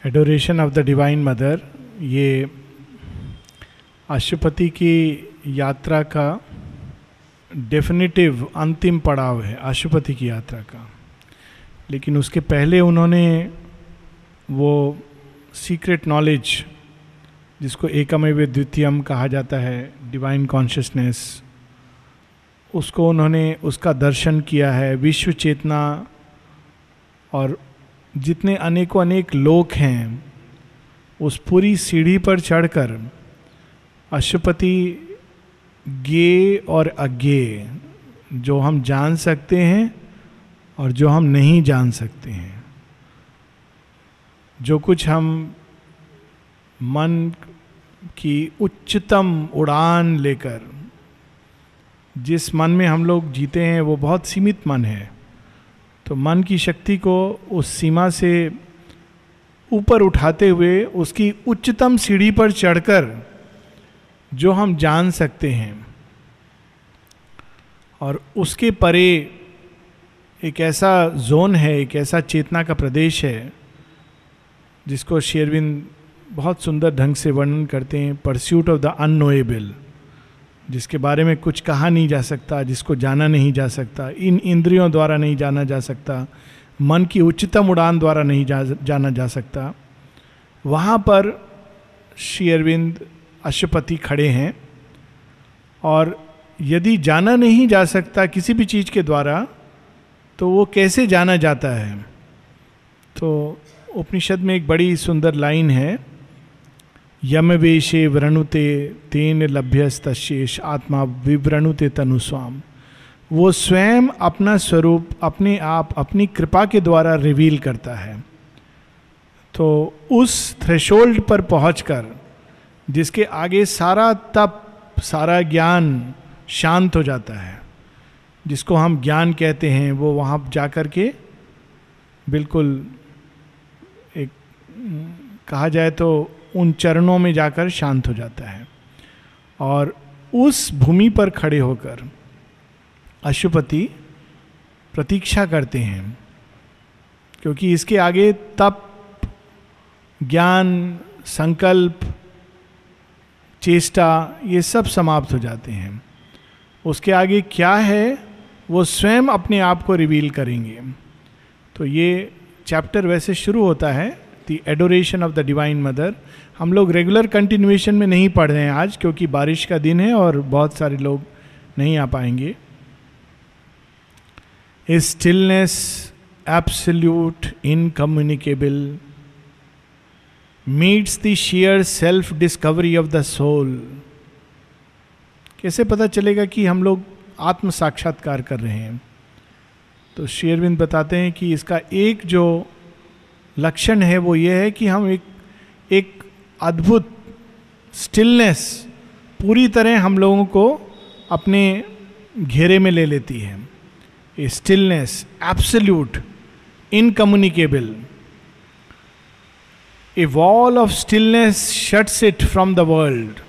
Adoration of the divine mother, ये अशुपति की यात्रा का डेफिनेटिव अंतिम पड़ाव है, अशुपति की यात्रा का। लेकिन उसके पहले उन्होंने वो सीक्रेट नॉलेज जिसको एकमेव द्वितीयम कहा जाता है, डिवाइन कॉन्शियसनेस, उसको उन्होंने उसका दर्शन किया है। विश्व चेतना और जितने अनेकों अनेक लोक हैं, उस पूरी सीढ़ी पर चढ़कर अशुपति ज्ञेय और अज्ञेय, जो हम जान सकते हैं और जो हम नहीं जान सकते हैं, जो कुछ हम मन की उच्चतम उड़ान लेकर, जिस मन में हम लोग जीते हैं वो बहुत सीमित मन है, तो मन की शक्ति को उस सीमा से ऊपर उठाते हुए उसकी उच्चतम सीढ़ी पर चढ़कर जो हम जान सकते हैं, और उसके परे एक ऐसा जोन है, एक ऐसा चेतना का प्रदेश है जिसको श्री अरविंद बहुत सुंदर ढंग से वर्णन करते हैं, परस्यूट ऑफ द अननोएबल, जिसके बारे में कुछ कहा नहीं जा सकता, जिसको जाना नहीं जा सकता, इन इंद्रियों द्वारा नहीं जाना जा सकता, मन की उच्चतम उड़ान द्वारा नहीं जाना जा सकता। वहाँ पर श्री अरविंद अशुपति खड़े हैं, और यदि जाना नहीं जा सकता किसी भी चीज़ के द्वारा, तो वो कैसे जाना जाता है? तो उपनिषद में एक बड़ी सुंदर लाइन है, यमवेशे व्रणुते तेन लभ्यस्तशेष आत्मा विव्रणुते तनुस्वाम। वो स्वयं अपना स्वरूप अपने आप अपनी कृपा के द्वारा रिवील करता है। तो उस थ्रेशोल्ड पर पहुंचकर, जिसके आगे सारा तप, सारा ज्ञान शांत हो जाता है, जिसको हम ज्ञान कहते हैं, वो वहाँ जाकर के बिल्कुल एक कहा जाए तो उन चरणों में जाकर शांत हो जाता है। और उस भूमि पर खड़े होकर अशुपति प्रतीक्षा करते हैं, क्योंकि इसके आगे तप, ज्ञान, संकल्प, चेष्टा, ये सब समाप्त हो जाते हैं। उसके आगे क्या है वो स्वयं अपने आप को रिवील करेंगे। तो ये चैप्टर वैसे शुरू होता है the adoration of the divine mother. हम लोग रेगुलर कंटिन्यूएशन में नहीं पढ़ रहे हैं आज, क्योंकि बारिश का दिन है और बहुत सारे लोग नहीं आ पाएंगे। A stillness absolute incommunicable meets the sheer self discovery of the soul. कैसे पता चलेगा कि हम लोग आत्म साक्षात्कार कर रहे हैं? तो श्री अरविंद बताते हैं कि इसका एक जो लक्षण है वो ये है कि हम एक अद्भुत स्टिलनेस पूरी तरह हम लोगों को अपने घेरे में ले लेती है। A stillness absolute incommunicable, a wall of stillness shuts it from the world.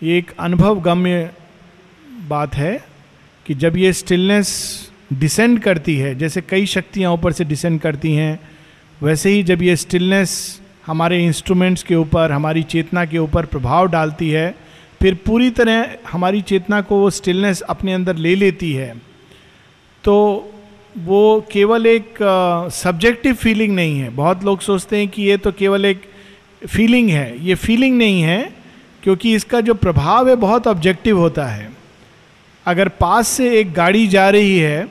ये एक अनुभव गम्य बात है कि जब ये स्टिलनेस डिसेंड करती है, जैसे कई शक्तियाँ ऊपर से डिसेंड करती हैं, वैसे ही जब ये स्टिलनेस हमारे इंस्ट्रूमेंट्स के ऊपर, हमारी चेतना के ऊपर प्रभाव डालती है, फिर पूरी तरह हमारी चेतना को वो स्टिलनेस अपने अंदर ले लेती है, तो वो केवल एक सब्जेक्टिव फीलिंग नहीं है। बहुत लोग सोचते हैं कि ये तो केवल एक फीलिंग है। ये फीलिंग नहीं है, क्योंकि इसका जो प्रभाव है बहुत ऑब्जेक्टिव होता है। अगर पास से एक गाड़ी जा रही है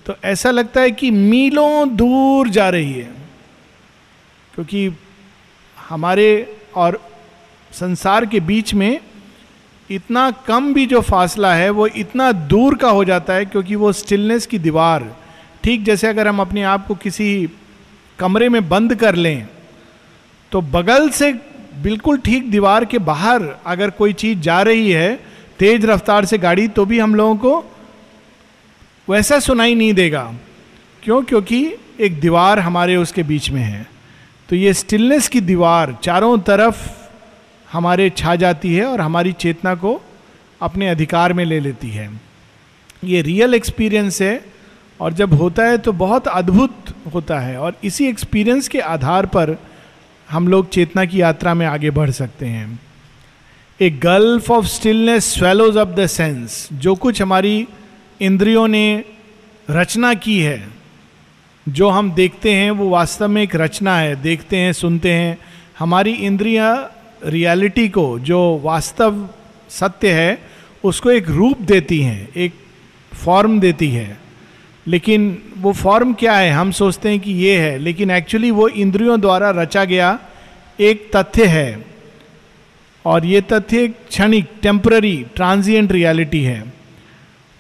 तो ऐसा लगता है कि मीलों दूर जा रही है, क्योंकि हमारे और संसार के बीच में इतना कम भी जो फासला है वो इतना दूर का हो जाता है, क्योंकि वो स्टिलनेस की दीवार, ठीक जैसे अगर हम अपने आप को किसी कमरे में बंद कर लें, तो बगल से बिल्कुल ठीक दीवार के बाहर अगर कोई चीज़ जा रही है तेज रफ्तार से गाड़ी, तो भी हम लोगों को वैसा सुनाई नहीं देगा। क्यों? क्योंकि एक दीवार हमारे उसके बीच में है। तो ये स्टिलनेस की दीवार चारों तरफ हमारे छा जाती है और हमारी चेतना को अपने अधिकार में ले लेती है। ये रियल एक्सपीरियंस है, और जब होता है तो बहुत अद्भुत होता है। और इसी एक्सपीरियंस के आधार पर हम लोग चेतना की यात्रा में आगे बढ़ सकते हैं। ए gulf of stillness swallows up the sense. जो कुछ हमारी इंद्रियों ने रचना की है, जो हम देखते हैं वो वास्तव में एक रचना है। देखते हैं, सुनते हैं, हमारी इंद्रियां रियलिटी को, जो वास्तव सत्य है, उसको एक रूप देती हैं, एक फॉर्म देती है। लेकिन वो फॉर्म क्या है, हम सोचते हैं कि ये है, लेकिन एक्चुअली वो इंद्रियों द्वारा रचा गया एक तथ्य है। और ये तथ्य एक क्षणिक, टेम्पररी, ट्रांजिएंट रियलिटी है।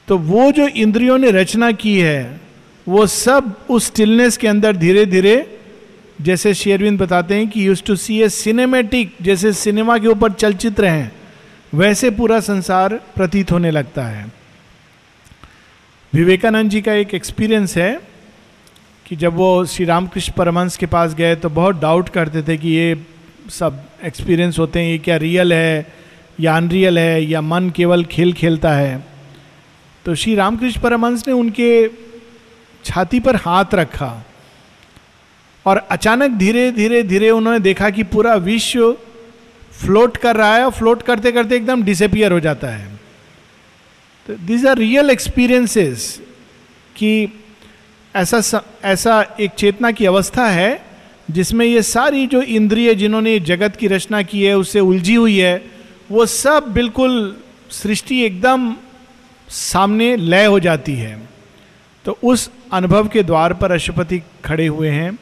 तो वो जो इंद्रियों ने रचना की है, वो सब उस स्टिलनेस के अंदर धीरे धीरे, जैसे श्री अरविंद बताते हैं कि used to see a cinematic, जैसे सिनेमा के ऊपर चलचित्र हैं, वैसे पूरा संसार प्रतीत होने लगता है। विवेकानंद जी का एक एक्सपीरियंस है कि जब वो श्री रामकृष्ण परमहंस के पास गए तो बहुत डाउट करते थे कि ये सब एक्सपीरियंस होते हैं, ये क्या रियल है या अनरियल है, या मन केवल खेल खेलता है। तो श्री रामकृष्ण परमहंस ने उनके छाती पर हाथ रखा और अचानक धीरे धीरे धीरे उन्होंने देखा कि पूरा विश्व फ्लोट कर रहा है, और फ्लोट करते करते एकदम डिसअपियर हो जाता है। तो दीज आर रियल एक्सपीरियंसेस कि ऐसा एक चेतना की अवस्था है जिसमें ये सारी जो इंद्रिय जिन्होंने जगत की रचना की है उससे उलझी हुई है, वो सब बिल्कुल सृष्टि एकदम सामने लय हो जाती है। तो उस अनुभव के द्वार पर अशुपति खड़े हुए हैं।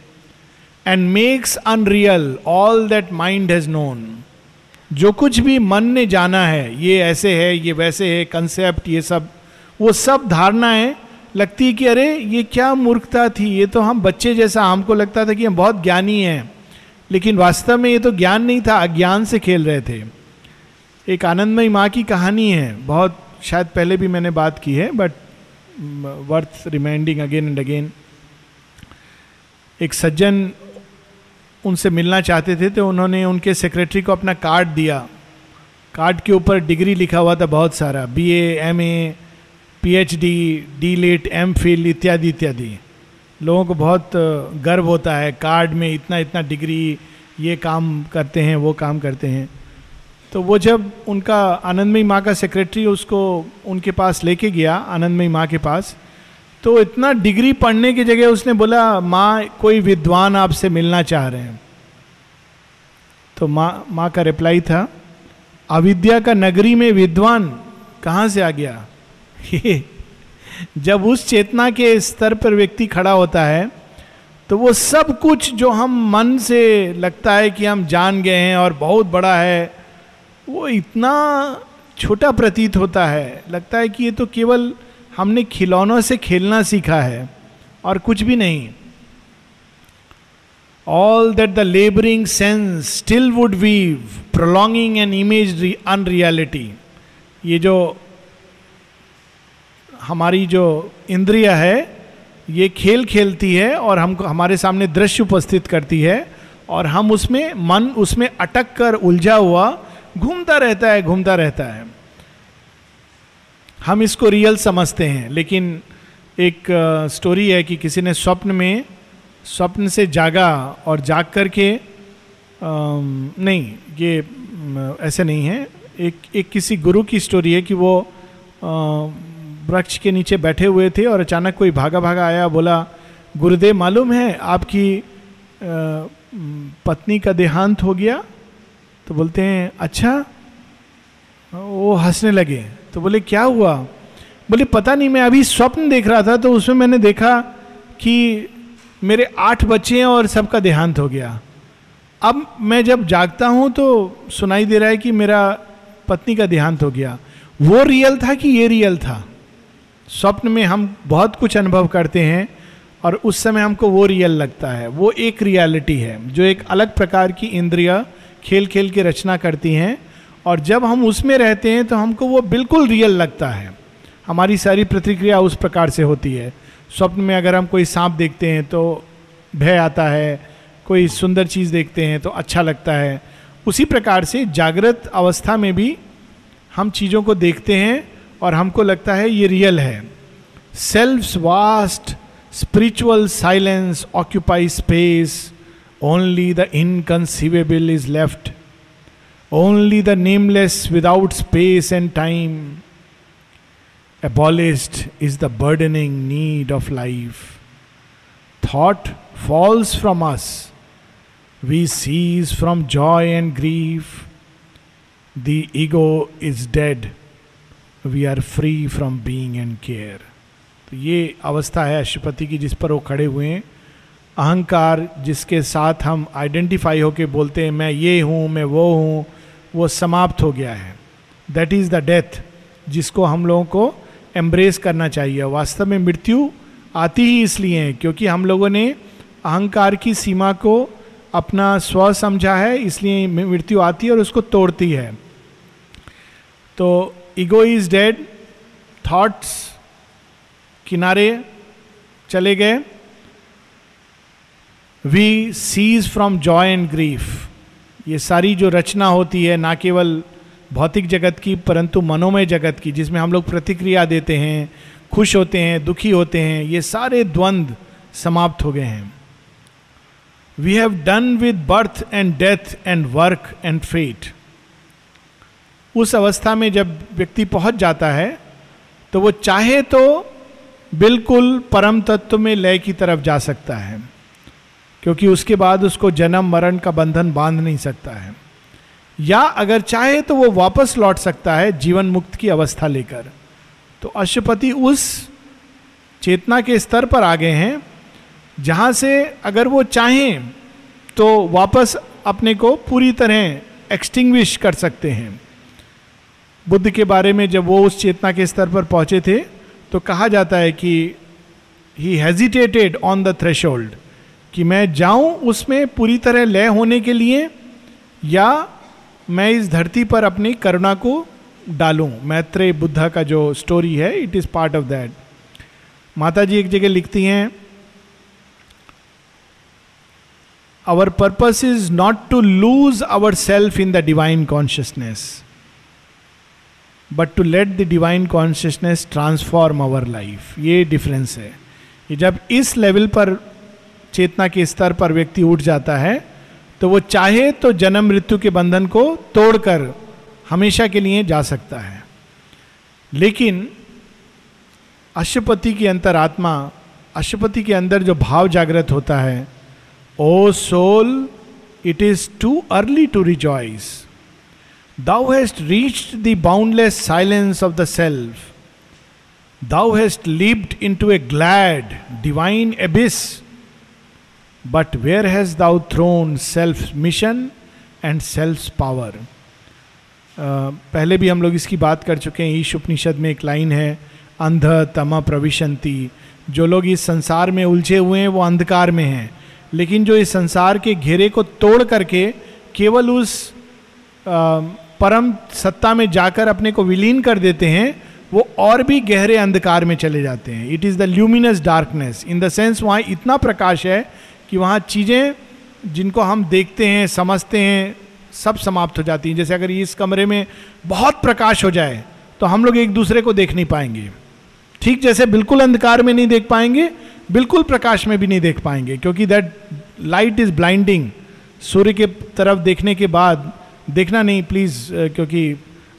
And makes unreal all that mind has known. जो कुछ भी मन ने जाना है, ये ऐसे है, ये वैसे है, कंसेप्ट, ये सब, वो सब धारणाएं लगती है कि अरे ये क्या मूर्खता थी, ये तो हम बच्चे जैसा, हमको लगता था कि हम बहुत ज्ञानी हैं, लेकिन वास्तव में ये तो ज्ञान नहीं था, अज्ञान से खेल रहे थे। एक आनंदमयी माँ की कहानी है, बहुत शायद पहले भी मैंने बात की है, but worth reminding again and again. एक सज्जन उनसे मिलना चाहते थे, तो उन्होंने उनके सेक्रेटरी को अपना कार्ड दिया। कार्ड के ऊपर डिग्री लिखा हुआ था बहुत सारा, BA, MA, PhD, D.Litt, M.Phil इत्यादि इत्यादि। लोगों को बहुत गर्व होता है कार्ड में इतना इतना डिग्री, ये काम करते हैं, वो काम करते हैं। तो वो जब उनका आनंदमयी माँ का सेक्रेटरी उसको उनके पास लेके गया, आनंदमयी माँ के पास, तो इतना डिग्री पढ़ने की जगह उसने बोला, माँ कोई विद्वान आपसे मिलना चाह रहे हैं। तो माँ का रिप्लाई था, अविद्या का नगरी में विद्वान कहाँ से आ गया। जब उस चेतना के स्तर पर व्यक्ति खड़ा होता है तो वो सब कुछ जो हम मन से लगता है कि हम जान गए हैं और बहुत बड़ा है, वो इतना छोटा प्रतीत होता है। लगता है कि ये तो केवल हमने खिलौनों से खेलना सीखा है और कुछ भी नहीं। All that the labouring sense still would weave, prolonging an image unreality. ये जो हमारी जो इंद्रिया है, ये खेल खेलती है और हमको हमारे सामने दृश्य उपस्थित करती है, और हम उसमें, मन उसमें अटक कर उलझा हुआ घूमता रहता है। हम इसको रियल समझते हैं, लेकिन एक स्टोरी है कि किसी ने स्वप्न से जागा और जाग करके, नहीं ये ऐसे नहीं है, एक किसी गुरु की स्टोरी है कि वो वृक्ष के नीचे बैठे हुए थे और अचानक कोई भागा भागा आया, बोला, गुरुदेव मालूम है आपकी पत्नी का देहांत हो गया। तो बोलते हैं अच्छा। वो हंसने लगे, तो बोले क्या हुआ। बोले पता नहीं, मैं अभी स्वप्न देख रहा था तो उसमें मैंने देखा कि मेरे 8 बच्चे हैं और सबका देहांत हो गया। अब मैं जब जागता हूँ तो सुनाई दे रहा है कि मेरा पत्नी का देहांत हो गया। वो रियल था कि ये रियल था। स्वप्न में हम बहुत कुछ अनुभव करते हैं और उस समय हमको वो रियल लगता है। वो एक रियलिटी है जो एक अलग प्रकार की इंद्रिया खेल खेल के रचना करती हैं, और जब हम उसमें रहते हैं तो हमको वो बिल्कुल रियल लगता है। हमारी सारी प्रतिक्रिया उस प्रकार से होती है। स्वप्न में अगर हम कोई सांप देखते हैं तो भय आता है, कोई सुंदर चीज़ देखते हैं तो अच्छा लगता है। उसी प्रकार से जागृत अवस्था में भी हम चीज़ों को देखते हैं और हमको लगता है ये रियल है। Self's vast spiritual silence occupy space Only the inconceivable is left. Only the nameless without space and time. Abolished is the burdening need of life. Thought falls from us. We cease from joy and grief. The ego is dead. We are free from being and care. तो ये अवस्था है अशुपति की जिस पर वो खड़े हुए हैं. अहंकार जिसके साथ हम आइडेंटिफाई होके बोलते हैं मैं ये हूँ, मैं वो हूँ, वो समाप्त हो गया है. दैट इज़ द डेथ जिसको हम लोगों को एम्ब्रेस करना चाहिए. वास्तव में मृत्यु आती ही इसलिए है क्योंकि हम लोगों ने अहंकार की सीमा को अपना स्व समझा है, इसलिए मृत्यु आती है और उसको तोड़ती है. तो ईगो इज डेड, थॉट्स किनारे चले गए. We cease from joy and grief. ये सारी जो रचना होती है ना केवल भौतिक जगत की परंतु मनोमय जगत की, जिसमें हम लोग प्रतिक्रिया देते हैं, खुश होते हैं, दुखी होते हैं, ये सारे द्वंद्व समाप्त हो गए हैं. We have done with birth and death and work and fate. उस अवस्था में जब व्यक्ति पहुंच जाता है तो वो चाहे तो बिल्कुल परम तत्व में लय की तरफ जा सकता है, क्योंकि उसके बाद उसको जन्म मरण का बंधन बांध नहीं सकता है. या अगर चाहे तो वो वापस लौट सकता है जीवन मुक्त की अवस्था लेकर. तो अशुपति उस चेतना के स्तर पर आ गए हैं जहां से अगर वो चाहें तो वापस अपने को पूरी तरह एक्सटिंग्विश कर सकते हैं. बुद्ध के बारे में जब वो उस चेतना के स्तर पर पहुंचे थे तो कहा जाता है कि he hesitated on the threshold, कि मैं जाऊं उसमें पूरी तरह लय होने के लिए या मैं इस धरती पर अपनी करुणा को डालूं. मैत्रेय बुद्धा का जो स्टोरी है, it is part of that. Mata ji एक जगह लिखती हैं, our purpose is not to lose our self in the divine consciousness but to let the divine consciousness transform our life. ये डिफरेंस है. ये जब इस लेवल पर चेतना के स्तर पर व्यक्ति उठ जाता है तो वो चाहे तो जन्म मृत्यु के बंधन को तोड़कर हमेशा के लिए जा सकता है. लेकिन अशुपति की अंतरात्मा, अशुपति के अंदर जो भाव जागृत होता है, O soul, it is too early to rejoice. Thou hast reached the boundless silence of the self. Thou hast leaped into a glad, divine abyss. But where hast thou thrown self's mission and self's power? पहले भी हम लोग इसकी बात कर चुके हैं. ईश उपनिषद में एक लाइन है, अंध तम प्रविशन्ति. जो लोग इस संसार में उलझे हुए हैं वो अंधकार में हैं, लेकिन जो इस संसार के घेरे को तोड़ करके केवल उस परम सत्ता में जाकर अपने को विलीन कर देते हैं, वो और भी गहरे अंधकार में चले जाते हैं. It is the luminous darkness, in the sense वहाँ इतना प्रकाश है कि वहाँ चीज़ें जिनको हम देखते हैं, समझते हैं, सब समाप्त हो जाती हैं. जैसे अगर इस कमरे में बहुत प्रकाश हो जाए तो हम लोग एक दूसरे को देख नहीं पाएंगे. ठीक जैसे बिल्कुल अंधकार में नहीं देख पाएंगे, बिल्कुल प्रकाश में भी नहीं देख पाएंगे, क्योंकि दैट लाइट इज ब्लाइंडिंग. सूर्य के तरफ देखने के बाद, देखना नहीं प्लीज़, क्योंकि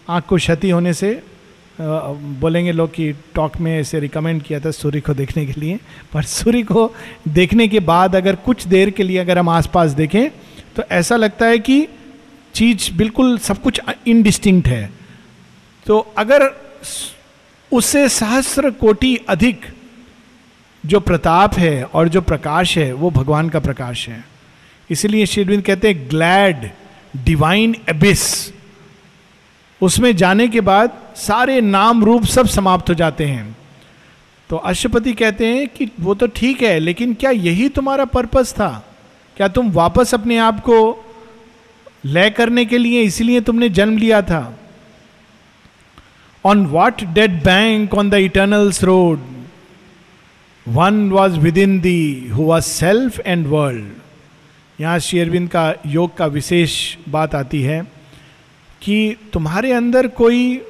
आँख को क्षति होने से बोलेंगे लोग कि टॉक में ऐसे रिकमेंड किया था सूर्य को देखने के लिए, पर सूर्य को देखने के बाद अगर कुछ देर के लिए अगर हम आसपास देखें तो ऐसा लगता है कि चीज़ बिल्कुल सब कुछ इनडिस्टिंक्ट है. तो अगर उससे सहस्र कोटि अधिक जो प्रताप है और जो प्रकाश है वो भगवान का प्रकाश है. इसलिए श्री अरविंद कहते हैं ग्लैड डिवाइन एबिस. उसमें जाने के बाद सारे नाम रूप सब समाप्त हो जाते हैं. तो अशुपति कहते हैं कि वो तो ठीक है, लेकिन क्या यही तुम्हारा पर्पस था? क्या तुम वापस अपने आप को लय करने के लिए इसीलिए तुमने जन्म लिया था? On what dead bank on the eternal's road one was within thee who was self and world. यहाँ श्री अरविंद का योग का विशेष बात आती है कि तुम्हारे अंदर कोई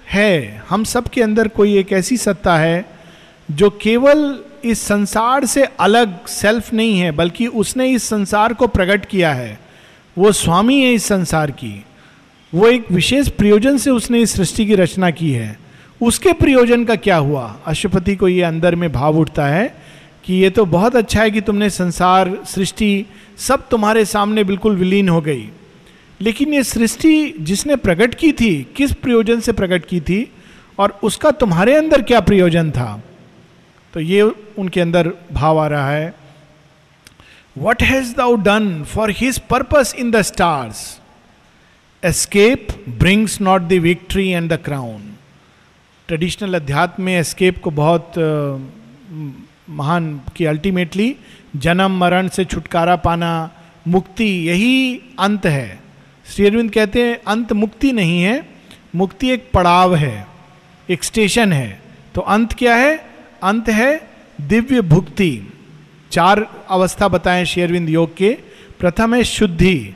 है, हम सब के अंदर कोई एक ऐसी सत्ता है जो केवल इस संसार से अलग सेल्फ नहीं है, बल्कि उसने इस संसार को प्रकट किया है, वो स्वामी है इस संसार की, वो एक विशेष प्रयोजन से उसने इस सृष्टि की रचना की है, उसके प्रयोजन का क्या हुआ? अशुपति को ये अंदर में भाव उठता है कि ये तो बहुत अच्छा है कि तुमने संसार, सृष्टि सब तुम्हारे सामने बिल्कुल विलीन हो गई, लेकिन ये सृष्टि जिसने प्रकट की थी, किस प्रयोजन से प्रकट की थी और उसका तुम्हारे अंदर क्या प्रयोजन था? तो ये उनके अंदर भाव आ रहा है. What hast thou done for his purpose in the stars? Escape brings not the victory and the crown. Traditional अध्यात्म में एस्केप को बहुत महान, कि अल्टीमेटली जन्म मरण से छुटकारा पाना, मुक्ति, यही अंत है. श्री अरविंद कहते हैं अंत मुक्ति नहीं है, मुक्ति एक पड़ाव है, एक स्टेशन है. तो अंत क्या है? अंत है दिव्य भुक्ति. 4 अवस्था बताएं श्री अरविंद योग के. प्रथम है शुद्धि,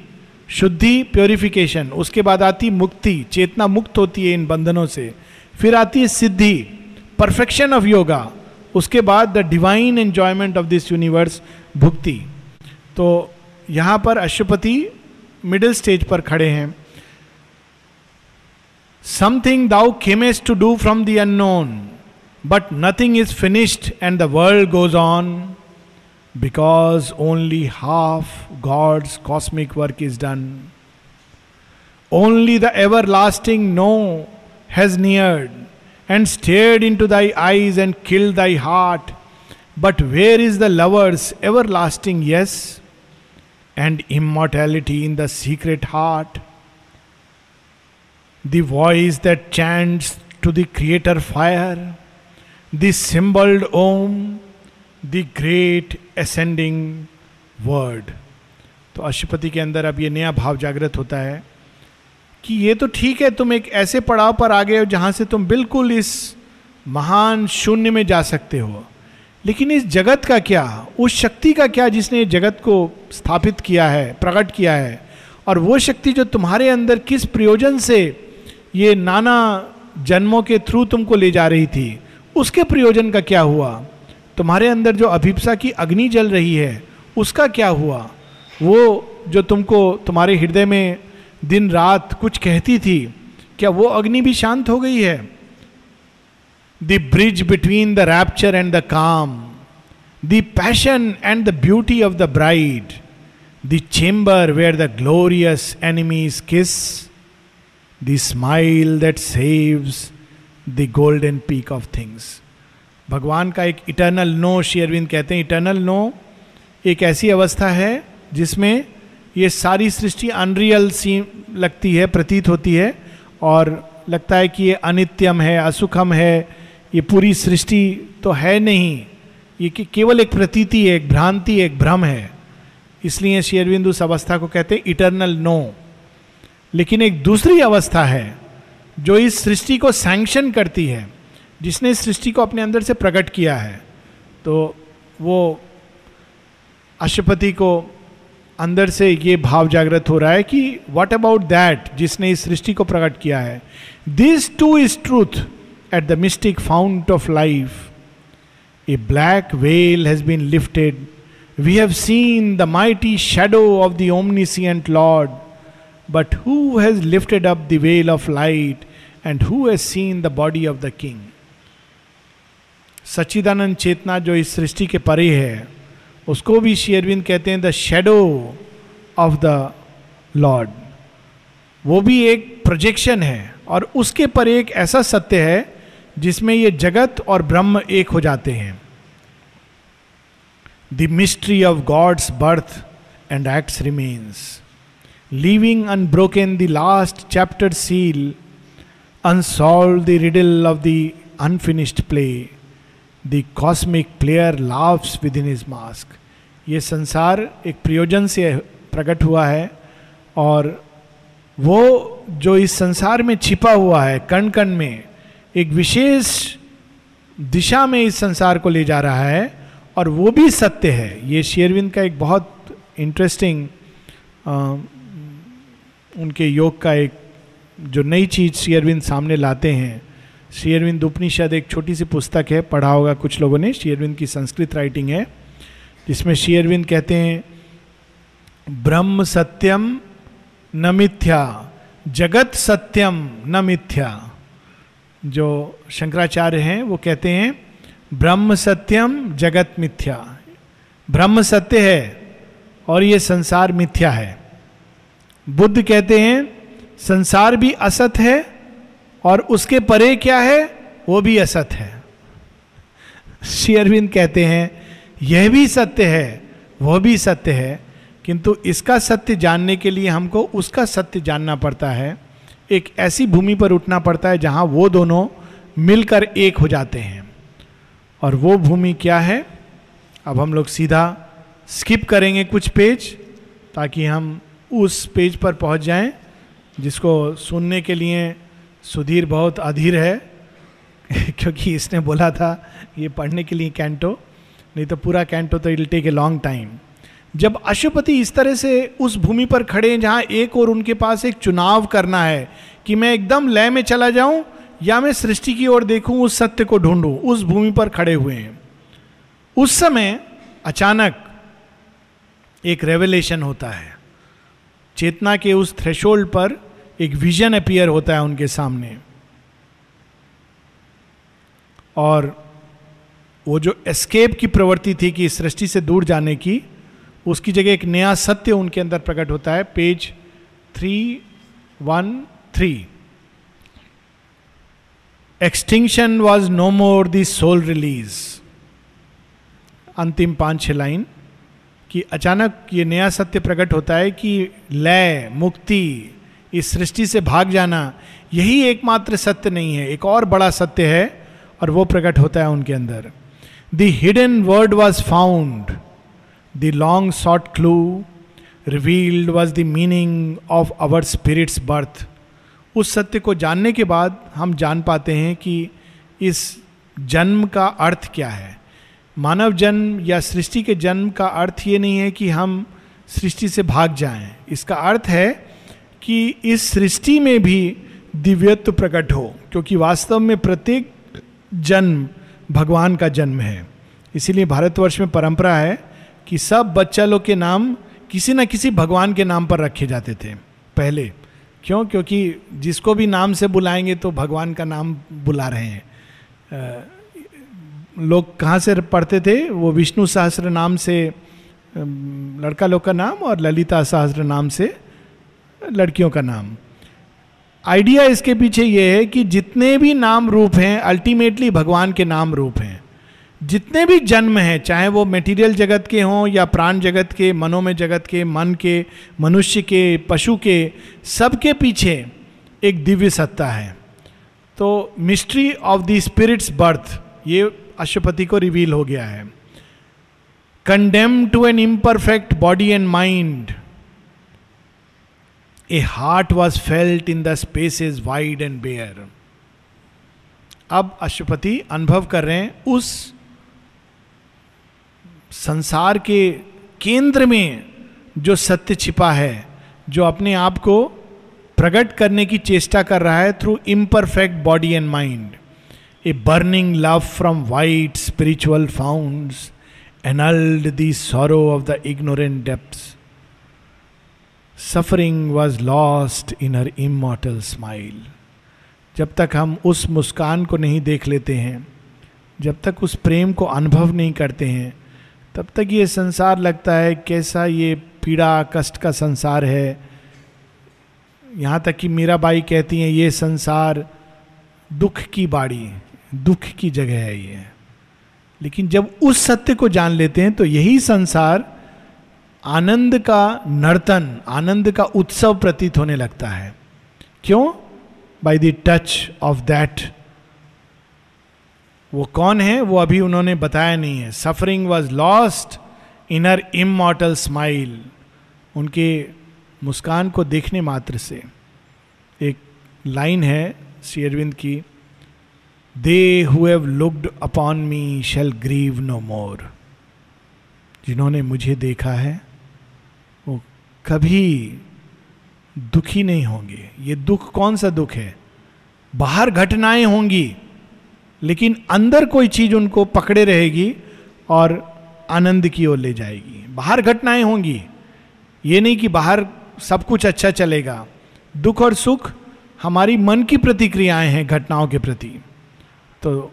शुद्धि प्योरिफिकेशन, उसके बाद आती मुक्ति, चेतना मुक्त होती है इन बंधनों से, फिर आती है सिद्धि, परफेक्शन ऑफ योगा, उसके बाद the divine enjoyment of this universe, भुक्ति. तो यहां पर अशुपति मिडिल स्टेज पर खड़े हैं. Something thou camest to do from the unknown, but nothing is finished and the world goes on, because only half god's cosmic work is done. Only the everlasting no has neared and stared into thy eyes and killed thy heart. But where is the lover's everlasting yes and immortality in the secret heart? The voice that chants to the creator fire, the symboled Om, the great ascending word. तो अशुपति के अंदर अब ये नया भाव जागृत होता है कि ये तो ठीक है, तुम एक ऐसे पड़ाव पर आ गए हो जहां से तुम बिल्कुल इस महान शून्य में जा सकते हो, लेकिन इस जगत का क्या, उस शक्ति का क्या जिसने जगत को स्थापित किया है, प्रकट किया है, और वो शक्ति जो तुम्हारे अंदर किस प्रयोजन से ये नाना जन्मों के थ्रू तुमको ले जा रही थी, उसके प्रयोजन का क्या हुआ? तुम्हारे अंदर जो अभिप्सा की अग्नि जल रही है उसका क्या हुआ? वो जो तुमको तुम्हारे हृदय में दिन रात कुछ कहती थी, क्या वो अग्नि भी शांत हो गई है? The bridge between the rapture and the calm, the passion and the beauty of the bride, the chamber where the glorious enemies kiss, the smile that saves the golden peak of things. भगवान का एक eternal no, Shri Aurobindo कहते हैं eternal no एक ऐसी अवस्था है जिसमें ये सारी सृष्टि अनरियल सी लगती है, प्रतीत होती है, और लगता है कि ये अनित्यम है, असुखम है, ये पूरी सृष्टि तो है नहीं, ये केवल एक प्रतीति है, एक भ्रांति, एक भ्रम है. इसलिए श्री अरविंद उस अवस्था को कहते हैं इटर्नल नो. लेकिन एक दूसरी अवस्था है जो इस सृष्टि को सैंक्शन करती है, जिसने इस सृष्टि को अपने अंदर से प्रकट किया है. तो वो अशुपति को अंदर से ये भाव जागृत हो रहा है कि व्हाट अबाउट दैट जिसने इस सृष्टि को प्रकट किया है. This too is truth at the mystic fount of life. A black veil has been lifted. We have seen the mighty shadow of the omniscient lord. But who has lifted up the veil of light and who has seen the body of the king. सच्चिदानंद चेतना जो इस सृष्टि के परे है, उसको भी श्री अरविंद कहते हैं the shadow of the Lord. वो भी एक प्रोजेक्शन है, और उसके पर एक ऐसा सत्य है जिसमें ये जगत और ब्रह्म एक हो जाते हैं. The mystery of God's birth and acts remains, leaving unbroken the last chapter seal, unsolved the riddle of the unfinished play. The cosmic player laughs within his mask. ये संसार एक प्रयोजन से प्रकट हुआ है, और वो जो इस संसार में छिपा हुआ है कण कण में, एक विशेष दिशा में इस संसार को ले जा रहा है, और वो भी सत्य है. ये श्री अरविंद का एक बहुत इंटरेस्टिंग उनके योग का एक जो नई चीज श्री अरविंद सामने लाते हैं, श्री अरविंद उपनिषद एक छोटी सी पुस्तक है, पढ़ा होगा कुछ लोगों ने, श्री अरविंद की संस्कृत राइटिंग है, जिसमें श्री अरविंद कहते हैं ब्रह्म सत्यम न मिथ्या, जगत सत्यम न मिथ्या। जो शंकराचार्य हैं वो कहते हैं ब्रह्म सत्यम जगत मिथ्या, ब्रह्म सत्य है और ये संसार मिथ्या है। बुद्ध कहते हैं संसार भी असत है और उसके परे क्या है वो भी असत है। श्री अरविंद कहते हैं यह भी सत्य है वह भी सत्य है, किंतु इसका सत्य जानने के लिए हमको उसका सत्य जानना पड़ता है। एक ऐसी भूमि पर उठना पड़ता है जहां वो दोनों मिलकर एक हो जाते हैं। और वो भूमि क्या है? अब हम लोग सीधा स्किप करेंगे कुछ पेज ताकि हम उस पेज पर पहुंच जाएं जिसको सुनने के लिए सुधीर बहुत अधीर है क्योंकि इसने बोला था ये पढ़ने के लिए कैंटो, नहीं तो पूरा कैंटो तो it will take a long time. जब अशुपति इस तरह से उस भूमि पर खड़े हैं जहां एक और उनके पास एक चुनाव करना है कि मैं एकदम लय में चला जाऊं या मैं सृष्टि की ओर देखूं, उस सत्य को ढूंढूं, उस भूमि पर खड़े हुए हैं। उस समय अचानक एक रेवलेशन होता है, चेतना के उस थ्रेशोल्ड पर एक विजन अपीयर होता है उनके सामने, और वो जो एस्केप की प्रवृत्ति थी कि सृष्टि से दूर जाने की, उसकी जगह एक नया सत्य उनके अंदर प्रकट होता है। Page 313। Extinction was no more the soul release. अंतिम 5-6 लाइन कि अचानक ये नया सत्य प्रकट होता है कि लय, मुक्ति, इस सृष्टि से भाग जाना यही एकमात्र सत्य नहीं है, एक और बड़ा सत्य है, और वो प्रकट होता है उनके अंदर। The hidden word was found, the long sought clue revealed was the meaning of our spirit's birth. उस सत्य को जानने के बाद हम जान पाते हैं कि इस जन्म का अर्थ क्या है। मानव जन्म या सृष्टि के जन्म का अर्थ ये नहीं है कि हम सृष्टि से भाग जाएं, इसका अर्थ है कि इस सृष्टि में भी दिव्यत्व प्रकट हो, क्योंकि वास्तव में प्रत्येक जन्म भगवान का जन्म है। इसीलिए भारतवर्ष में परंपरा है कि सब बच्चा लोग के नाम किसी न किसी भगवान के नाम पर रखे जाते थे पहले। क्यों? क्योंकि जिसको भी नाम से बुलाएंगे तो भगवान का नाम बुला रहे हैं। लोग कहाँ से पढ़ते थे? वो विष्णु सहस्त्र नाम से लड़का लोग का नाम और ललिता सहस्त्र नाम से लड़कियों का नाम। आइडिया इसके पीछे ये है कि जितने भी नाम रूप हैं अल्टीमेटली भगवान के नाम रूप हैं। जितने भी जन्म हैं, चाहे वो मटेरियल जगत के हों या प्राण जगत के, मनोमय जगत के, मन के, मनुष्य के, पशु के, सबके पीछे एक दिव्य सत्ता है। तो mystery of the spirit's birth ये अशुपति को रिवील हो गया है। Condemned to an imperfect body and mind, a heart was felt in the spaces wide and bare. अब अशुपति अनुभव कर रहे हैं उस संसार के केंद्र में जो सत्य छिपा है, जो अपने आप को प्रकट करने की चेष्टा कर रहा है through imperfect body and mind. A burning love from white spiritual founts एनल्ड the sorrow of the ignorant depths. Suffering was lost in her immortal smile. जब तक हम उस मुस्कान को नहीं देख लेते हैं, जब तक उस प्रेम को अनुभव नहीं करते हैं, तब तक ये संसार लगता है कैसा ये पीड़ा कष्ट का संसार है। यहाँ तक कि मीराबाई कहती हैं ये संसार दुख की बाड़ी, दुख की जगह है ये। लेकिन जब उस सत्य को जान लेते हैं तो यही संसार आनंद का नर्तन, आनंद का उत्सव प्रतीत होने लगता है। क्यों? By the touch of that. वो कौन है वो अभी उन्होंने बताया नहीं है। Suffering was lost in her immortal smile. उनके मुस्कान को देखने मात्र से। एक लाइन है श्री अरविंद की, they who have looked upon me shall grieve no more. जिन्होंने मुझे देखा है वो कभी दुखी नहीं होंगे। ये दुख कौन सा दुख है? बाहर घटनाएं होंगी लेकिन अंदर कोई चीज उनको पकड़े रहेगी और आनंद की ओर ले जाएगी। बाहर घटनाएं होंगी, ये नहीं कि बाहर सब कुछ अच्छा चलेगा। दुख और सुख हमारी मन की प्रतिक्रियाएं हैं घटनाओं के प्रति। तो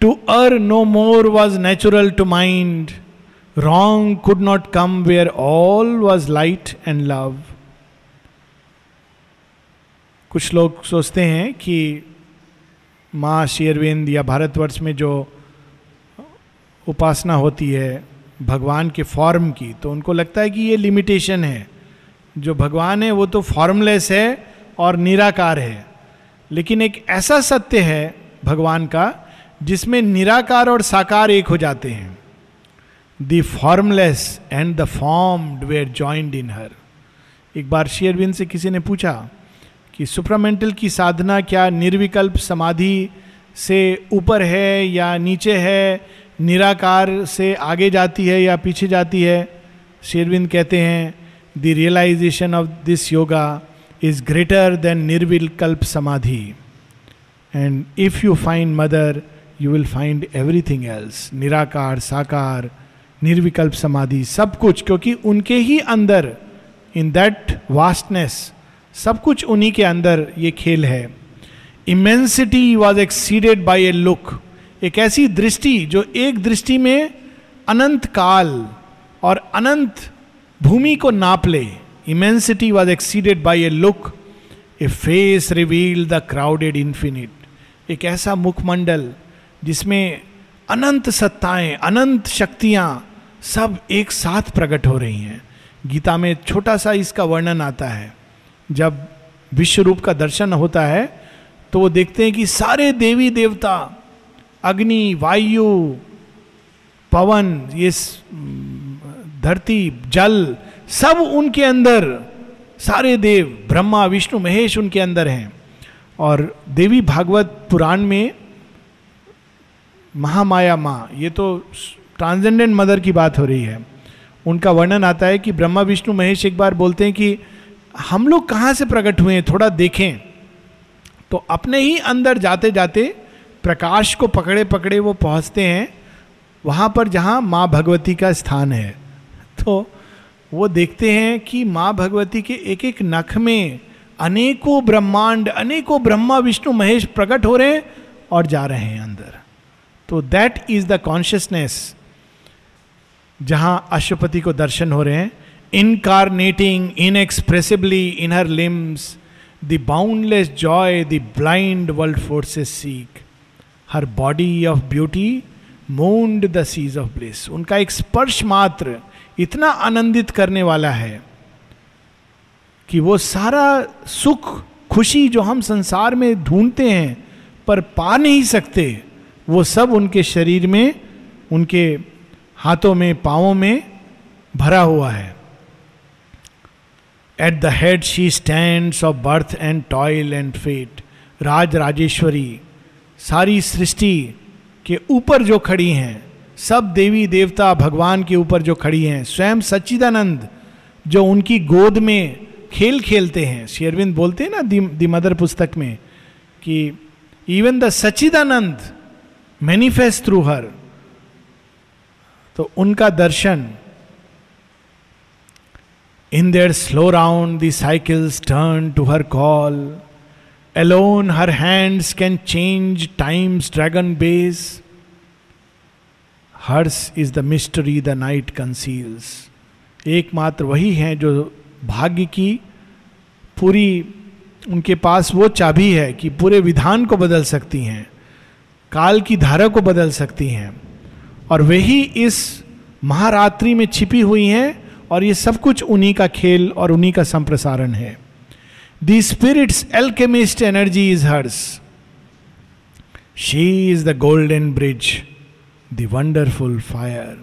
to err no more was natural to mind, wrong could not come where all was light and love. कुछ लोग सोचते हैं कि माँ श्री अरविंद या भारतवर्ष में जो उपासना होती है भगवान के फॉर्म की, तो उनको लगता है कि ये लिमिटेशन है, जो भगवान है वो तो फॉर्मलेस है और निराकार है। लेकिन एक ऐसा सत्य है भगवान का जिसमें निराकार और साकार एक हो जाते हैं। The formless and the formed were joined in her. एक बार श्री अरविंद से किसी ने पूछा कि सुप्रामेंटल की साधना क्या निर्विकल्प समाधि से ऊपर है या नीचे है, निराकार से आगे जाती है या पीछे जाती है? श्री अरविंद कहते हैं the realisation of this yoga is greater than nirvikalpa samadhi, and if you find Mother you will find everything else. निराकार, साकार, निर्विकल्प समाधि, सब कुछ, क्योंकि उनके ही अंदर, इन दैट वास्टनेस, सब कुछ उन्हीं के अंदर ये खेल है। Immensity was exceeded by A look, एक ऐसी दृष्टि जो एक दृष्टि में अनंत काल और अनंत भूमि को नाप ले। Immensity was exceeded by A look, A face revealed the crowded infinite. एक ऐसा मुखमंडल जिसमें अनंत सत्ताएं, अनंत शक्तियां सब एक साथ प्रकट हो रही हैं। गीता में छोटा सा इसका वर्णन आता है। जब विश्व रूप का दर्शन होता है तो वो देखते हैं कि सारे देवी देवता, अग्नि, वायु, पवन, ये धरती, जल, सब उनके अंदर, सारे देव, ब्रह्मा, विष्णु, महेश उनके अंदर हैं। और देवी भागवत पुराण में महामाया माँ, ये तो ट्रांसेंडेंट मदर की बात हो रही है, उनका वर्णन आता है कि ब्रह्मा, विष्णु, महेश एक बार बोलते हैं कि हम लोग कहाँ से प्रकट हुए हैं, थोड़ा देखें। तो अपने ही अंदर जाते जाते प्रकाश को पकड़े पकड़े वो पहुँचते हैं वहाँ पर जहाँ माँ भगवती का स्थान है। तो वो देखते हैं कि माँ भगवती के एक एक नख में अनेकों ब्रह्मांड, अनेकों ब्रह्मा, विष्णु, महेश प्रकट हो रहे हैं और जा रहे हैं अंदर। तो दैट इज द कॉन्शियसनेस जहाँ अश्वपति को दर्शन हो रहे हैं। Incarnating inexpressibly in her limbs the boundless joy the blind world forces seek, her body of beauty mooned the seas of bliss. उनका एक स्पर्श मात्र इतना आनंदित करने वाला है कि वो सारा सुख, खुशी जो हम संसार में ढूंढते हैं पर पा नहीं सकते, वो सब उनके शरीर में, उनके हाथों में, पांवों में भरा हुआ है। At the head she stands of birth and toil and fate, Raj Rajeshwari, सारी सृष्टि के ऊपर जो खड़ी हैं, सब देवी देवता भगवान के ऊपर जो खड़ी हैं, स्वयं सच्चिदानंद जो उनकी गोद में खेल खेलते हैं। श्री अरविंद बोलते हैं ना दी मदर पुस्तक में कि even the Sachchidananda manifest through her. तो उनका दर्शन, in their slow round the cycles turn to her call, alone her hands can change time's dragon base, hers is the mystery the night conceals। एकमात्र वही हैं जो भाग्य की पूरी, उनके पास वो चाबी है कि पूरे विधान को बदल सकती हैं, काल की धारा को बदल सकती हैं, और वही इस महारात्रि में छिपी हुई हैं, और ये सब कुछ उन्हीं का खेल और उन्हीं का संप्रसारण है। The spirit's alchemist energy is hers. She is the golden bridge, the wonderful fire।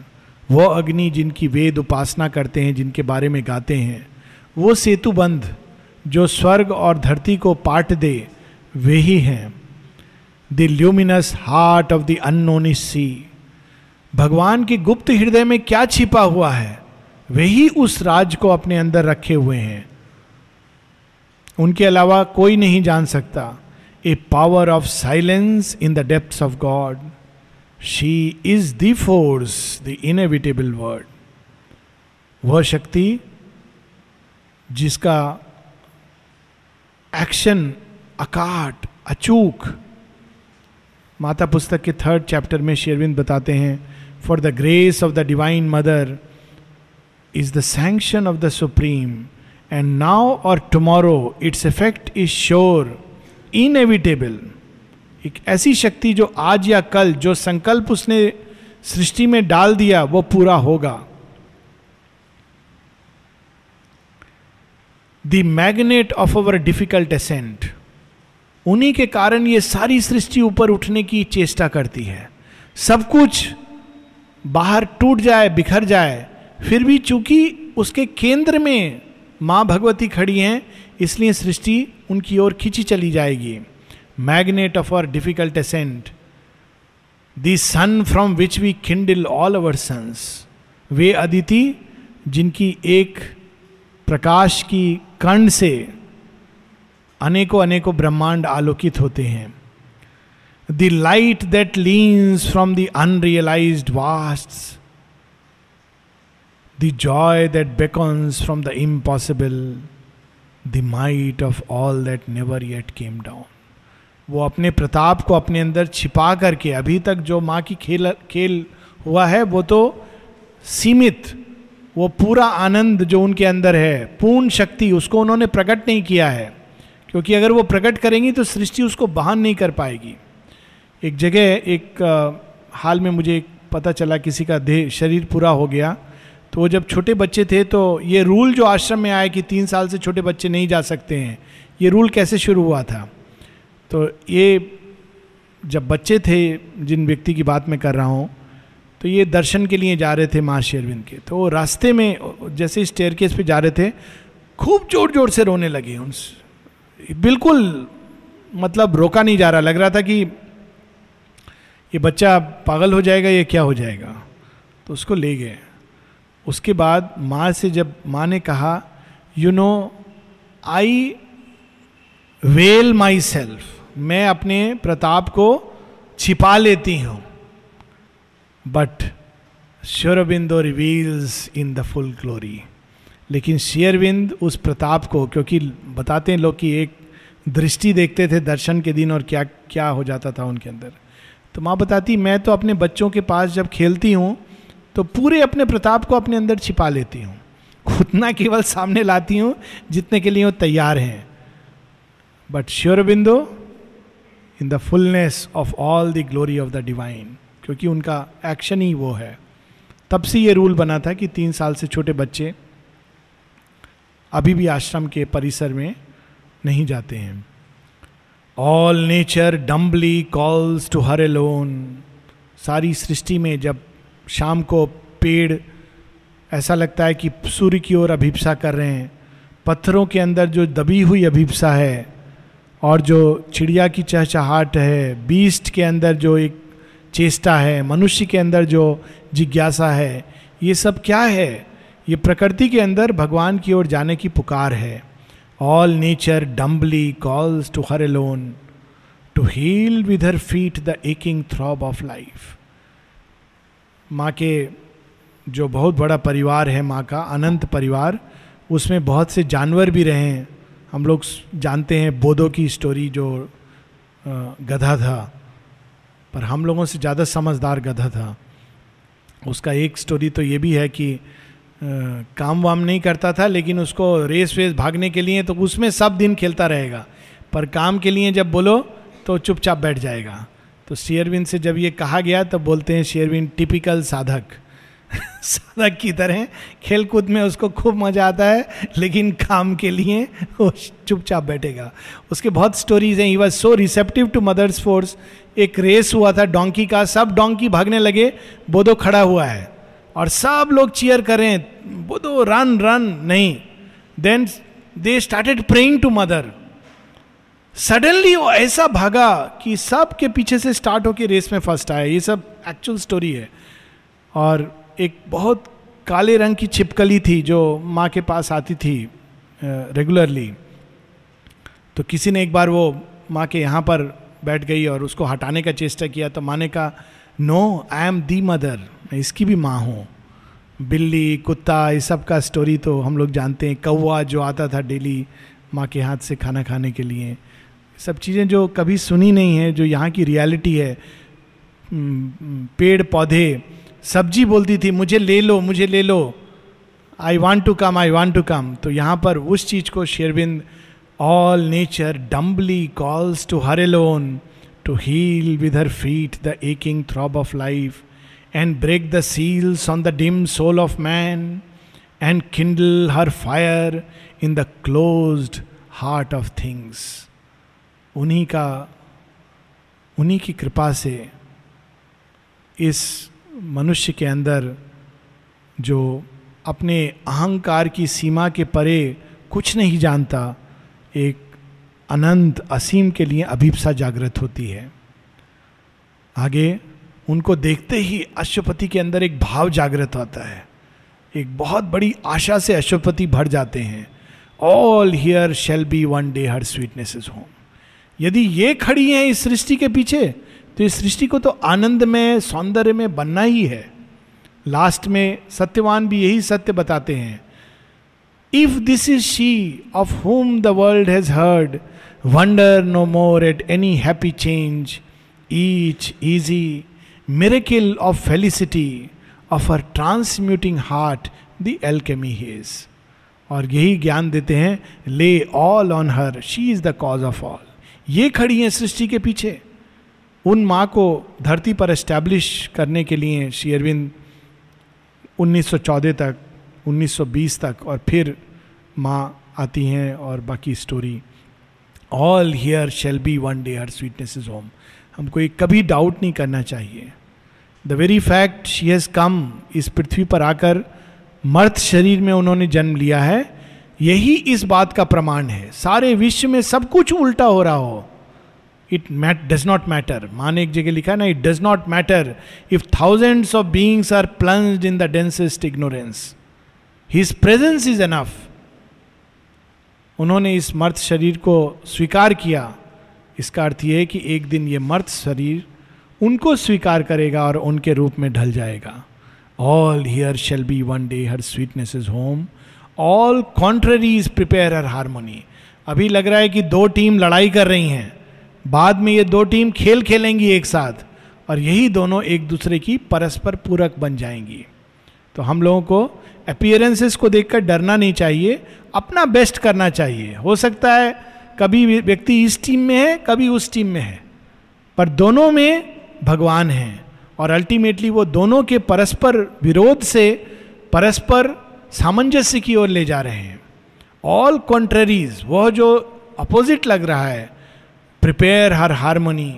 वो अग्नि जिनकी वेद उपासना करते हैं, जिनके बारे में गाते हैं, वो सेतुबंध जो स्वर्ग और धरती को पाट दे, वे ही हैं। The luminous heart of the unknown is sea। भगवान के गुप्त हृदय में क्या छिपा हुआ है, वही उस राज को अपने अंदर रखे हुए हैं। उनके अलावा कोई नहीं जान सकता. A power of silence in the depths of god. She is the force, the inevitable word. वह शक्ति जिसका एक्शन अकाट, अचूक. माता पुस्तक के 3rd चैप्टर में श्री अरविंद बताते हैं, for the grace of the divine mother is the sanction of the supreme, and now or tomorrow its effect is sure, inevitable. एक ऐसी शक्ति जो आज या कल जो संकल्प उसने सृष्टि में डाल दिया वो पूरा होगा. The magnet of our difficult ascent. उन्हीं के कारण ये सारी सृष्टि ऊपर उठने की चेष्टा करती है. सब कुछ बाहर टूट जाए, बिखर जाए, फिर भी चूंकि उसके केंद्र में मां भगवती खड़ी हैं, इसलिए सृष्टि उनकी ओर खींची चली जाएगी. Magnet of our difficult ascent. The sun from which we kindle all our suns. वे अदिति जिनकी एक प्रकाश की कण से अनेकों अनेकों ब्रह्मांड आलोकित होते हैं. The light that leans from the unrealised wastes. The Joy that beckons from the impossible. The might of all that never yet came down. वो अपने प्रताप को अपने अंदर छिपा करके, अभी तक जो माँ की खेल हुआ है वो तो सीमित, वो पूरा आनंद जो उनके अंदर है, पूर्ण शक्ति, उसको उन्होंने प्रकट नहीं किया है, क्योंकि अगर वो प्रकट करेंगी तो सृष्टि उसको बहन नहीं कर पाएगी. एक जगह एक हाल में मुझे पता चला किसी का देह शरीर पूरा हो गया, तो वो जब छोटे बच्चे थे तो ये रूल जो आश्रम में आया कि 3 साल से छोटे बच्चे नहीं जा सकते हैं, ये रूल कैसे शुरू हुआ था. तो ये जब बच्चे थे, जिन व्यक्ति की बात मैं कर रहा हूँ, तो ये दर्शन के लिए जा रहे थे माँ श्री अरविंद के. तो रास्ते में जैसे स्टेयरकेस पे जा रहे थे, खूब जोर जोर से रोने लगे. बिल्कुल मतलब रोका नहीं जा रहा, लग रहा था कि ये बच्चा पागल हो जाएगा, ये क्या हो जाएगा. तो उसको ले गए. उसके बाद माँ से जब माँ ने कहा, you know I well my self, मैं अपने प्रताप को छिपा लेती हूँ, but Shri Aurobindo reveals in the full glory. लेकिन श्री अरविंद उस प्रताप को, क्योंकि बताते हैं लोग कि एक दृष्टि देखते थे दर्शन के दिन और क्या क्या हो जाता था उनके अंदर. तो माँ बताती, मैं तो अपने बच्चों के पास जब खेलती हूँ तो पूरे अपने प्रताप को अपने अंदर छिपा लेती हूँ, उतना केवल सामने लाती हूँ जितने के लिए वो तैयार हैं. But Shri Aurobindo in the fullness of all the glory of the divine, क्योंकि उनका एक्शन ही वो है. तब से ये रूल बना था कि 3 साल से छोटे बच्चे अभी भी आश्रम के परिसर में नहीं जाते हैं. All nature dumbly calls to her alone. सारी सृष्टि में जब शाम को पेड़ ऐसा लगता है कि सूर्य की ओर अभिप्सा कर रहे हैं, पत्थरों के अंदर जो दबी हुई अभिप्सा है, और जो चिड़िया की चहचहाट है, बीस्ट के अंदर जो एक चेष्टा है, मनुष्य के अंदर जो जिज्ञासा है, ये सब क्या है? ये प्रकृति के अंदर भगवान की ओर जाने की पुकार है. All nature dumbly calls to her alone to heal with her feet the aching throb of life. माँ के जो बहुत बड़ा परिवार है, माँ का अनंत परिवार, उसमें बहुत से जानवर भी रहे हैं. हम लोग जानते हैं बोधो की स्टोरी, जो गधा था, पर हम लोगों से ज़्यादा समझदार गधा था. उसका एक स्टोरी तो ये भी है कि काम वाम नहीं करता था, लेकिन उसको रेस वेस भागने के लिए तो उसमें सब दिन खेलता रहेगा, पर काम के लिए जब बोलो तो चुपचाप बैठ जाएगा. तो श्री अरविंद से जब ये कहा गया तो बोलते हैं श्री अरविंद टिपिकल साधक साधक की तरह, खेल कूद में उसको खूब मजा आता है, लेकिन काम के लिए वो चुपचाप बैठेगा. उसके बहुत स्टोरीज हैं. He was so receptive to Mother's force. एक रेस हुआ था डोंकी का, सब डोंकी भागने लगे, बोधो खड़ा हुआ है और सब लोग चीयर कर रहे हैं, बोधो रन रन नहीं. Then they started praying to Mother. Suddenly वो ऐसा भागा कि सब के पीछे से स्टार्ट होकर रेस में फर्स्ट आया. ये सब एक्चुअल स्टोरी है. और एक बहुत काले रंग की छिपकली थी जो माँ के पास आती थी रेगुलरली. तो किसी ने एक बार वो माँ के यहाँ पर बैठ गई और उसको हटाने का चेष्टा किया, तो माँ ने कहा no, I am the Mother, मैं इसकी भी माँ हूँ। बिल्ली, कुत्ता, इस सब का स्टोरी तो हम लोग जानते हैं। कौवा जो आता था डेली माँ के हाथ से खाना खाने के लिए, सब चीज़ें जो कभी सुनी नहीं है, जो यहाँ की रियलिटी है। पेड़ पौधे, सब्जी बोलती थी मुझे ले लो, मुझे ले लो, I want to come, I want to come. तो यहाँ पर उस चीज़ को शेरविंद, all nature dumbly calls to her alone to heal with her feet the aching throb of life and break the seals on the dim soul of man and kindle her fire in the closed heart of things. उन्हीं की कृपा से इस मनुष्य के अंदर, जो अपने अहंकार की सीमा के परे कुछ नहीं जानता, एक अनंत असीम के लिए अभिप्सा जागृत होती है। आगे उनको देखते ही अश्वपति के अंदर एक भाव जागृत होता है, एक बहुत बड़ी आशा से अश्वपति भर जाते हैं। All here shall be one day her sweetness is home. यदि ये खड़ी हैं इस सृष्टि के पीछे, तो इस सृष्टि को तो आनंद में, सौंदर्य में बनना ही है। लास्ट में सत्यवान भी यही सत्य बताते हैं, if this is she of whom the world has heard, wonder no more at any happy change, each easy miracle of felicity of her transmuting heart the alchemy is। और यही ज्ञान देते हैं, lay all on her, she is the cause of all। ये खड़ी हैं सृष्टि के पीछे। उन माँ को धरती पर एस्टैब्लिश करने के लिए श्री अरविंद 1914 तक, 1920 तक, और फिर माँ आती हैं और बाकी story. All here shall be one day her sweetness is home. हमको ये कभी डाउट नहीं करना चाहिए। The very fact she has come, इस पृथ्वी पर आकर मर्त शरीर में उन्होंने जन्म लिया है, यही इस बात का प्रमाण है। सारे विश्व में सब कुछ उल्टा हो रहा हो, इट डज नॉट मैटर। माँ ने एक जगह लिखा ना, it does not matter if thousands of beings are plunged in the densest ignorance, his presence is enough. उन्होंने इस मर्त शरीर को स्वीकार किया, इसका अर्थ यह है कि एक दिन ये मर्त शरीर उनको स्वीकार करेगा और उनके रूप में ढल जाएगा। All here shall be one day her sweetness is home, all contraries prepare her harmony. अभी लग रहा है कि दो टीम लड़ाई कर रही हैं, बाद में ये दो टीम खेल खेलेंगी एक साथ, और यही दोनों एक दूसरे की परस्पर पूरक बन जाएंगी। तो हम लोगों को अपीयरेंसेस को देखकर डरना नहीं चाहिए, अपना बेस्ट करना चाहिए। हो सकता है कभी व्यक्ति इस टीम में है, कभी उस टीम में है, पर दोनों में भगवान हैं, और अल्टीमेटली वो दोनों के परस्पर विरोध से परस्पर सामंजस्य की ओर ले जा रहे हैं। ऑल कॉन्ट्ररीज, वह जो अपोजिट लग रहा है, prepare her harmony,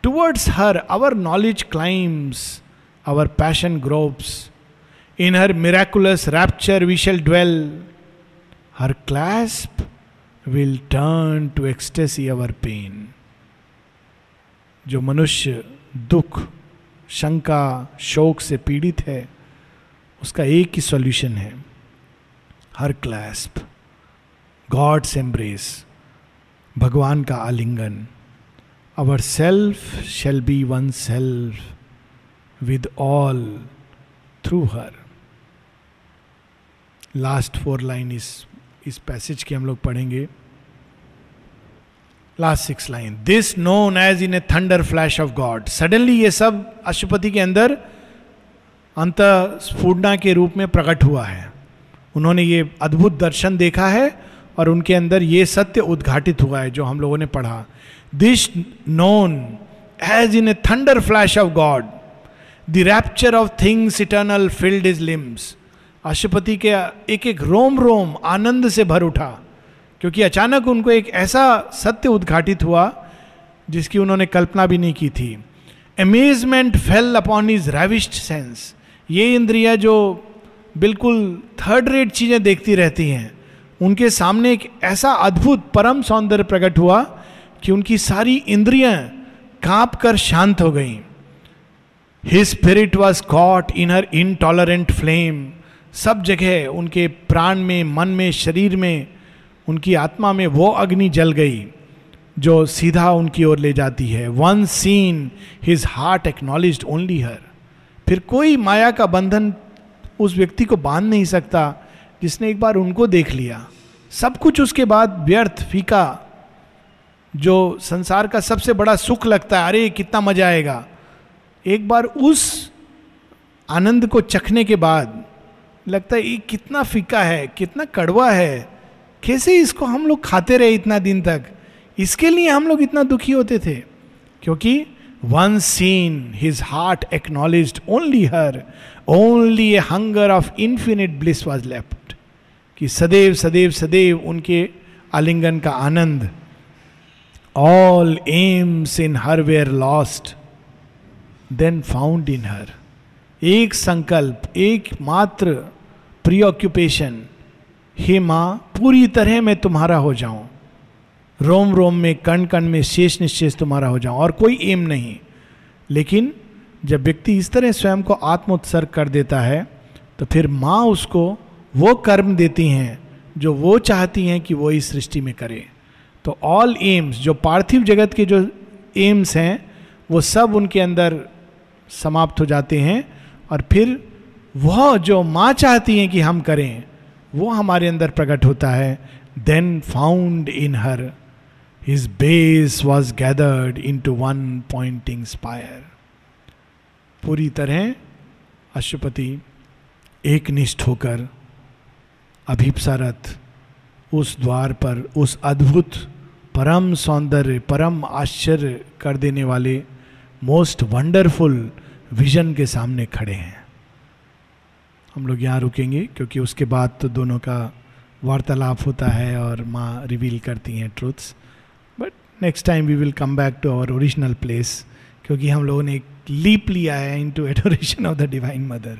towards her our knowledge climbs, our passion gropes, in her miraculous rapture we shall dwell, her clasp will turn to ecstasy our pain. जो मनुष्य दुख, शंका, शोक से पीड़ित है, उसका एक ही सॉल्यूशन है, हर क्लैस्प, गॉड्स एम्ब्रेस, भगवान का आलिंगन। Our self shall be one self with all through her. Last 4 line इस पैसेज की हम लोग पढ़ेंगे। Last 6 line, this known as in a thunder flash of God. Suddenly ये सब अश्वपति के अंदर अंतःस्फुरना के रूप में प्रकट हुआ है। उन्होंने ये अद्भुत दर्शन देखा है और उनके अंदर ये सत्य उद्घाटित हुआ है जो हम लोगों ने पढ़ा। This known as in a thunder flash of God, the rapture of things eternal filled his limbs. Aswapati के एक एक रोम रोम आनंद से भर उठा, क्योंकि अचानक उनको एक ऐसा सत्य उद्घाटित हुआ जिसकी उन्होंने कल्पना भी नहीं की थी। Amazement fell upon his ravished sense. ये इंद्रिया जो बिल्कुल थर्ड रेट चीजें देखती रहती हैं, उनके सामने एक ऐसा अद्भुत परम सौंदर्य प्रकट हुआ कि उनकी सारी इंद्रियां कांप कर शांत हो गईं। His spirit was caught in her intolerant flame. सब जगह उनके प्राण में, मन में, शरीर में उनकी आत्मा में वो अग्नि जल गई जो सीधा उनकी ओर ले जाती है. One seen his heart acknowledged only her. फिर कोई माया का बंधन उस व्यक्ति को बांध नहीं सकता जिसने एक बार उनको देख लिया. सब कुछ उसके बाद व्यर्थ, फीका. जो संसार का सबसे बड़ा सुख लगता है, अरे कितना मजा आएगा, एक बार उस आनंद को चखने के बाद लगता है ये कितना फीका है, कितना कड़वा है, कैसे इसको हम लोग खाते रहे इतना दिन तक. इसके लिए हम लोग इतना दुखी होते थे. क्योंकि one seen his heart acknowledged only her, only a hunger of infinite bliss was left. कि सदैव सदैव सदैव उनके आलिंगन का आनंद. All aims in her were lost then found in her. एक संकल्प, एक मात्र प्रीऑक्यूपेशन, हे मां पूरी तरह मैं तुम्हारा हो जाऊं, रोम रोम में, कण कण में, शेष निशेष तुम्हारा हो जाऊं, और कोई एम नहीं. लेकिन जब व्यक्ति इस तरह स्वयं को आत्मोत्सर्ग कर देता है तो फिर माँ उसको वो कर्म देती हैं जो वो चाहती हैं कि वो इस सृष्टि में करे. तो ऑल एम्स, जो पार्थिव जगत के जो एम्स हैं, वो सब उनके अंदर समाप्त हो जाते हैं. और फिर वह जो माँ चाहती हैं कि हम करें, वो हमारे अंदर प्रकट होता है. Then found in her his base was gathered into one pointing spire. पूरी तरह अशुपति एकनिष्ठ होकर अभिप्सारत उस द्वार पर उस अद्भुत परम सौंदर्य, परम आश्चर्य कर देने वाले मोस्ट वंडरफुल विजन के सामने खड़े हैं. हम लोग यहाँ रुकेंगे क्योंकि उसके बाद तो दोनों का वार्तालाप होता है और माँ रिवील करती हैं truths. But next time we will come back to our original place, क्योंकि हम लोगों ने एक लीप लिया है into adoration of the divine mother.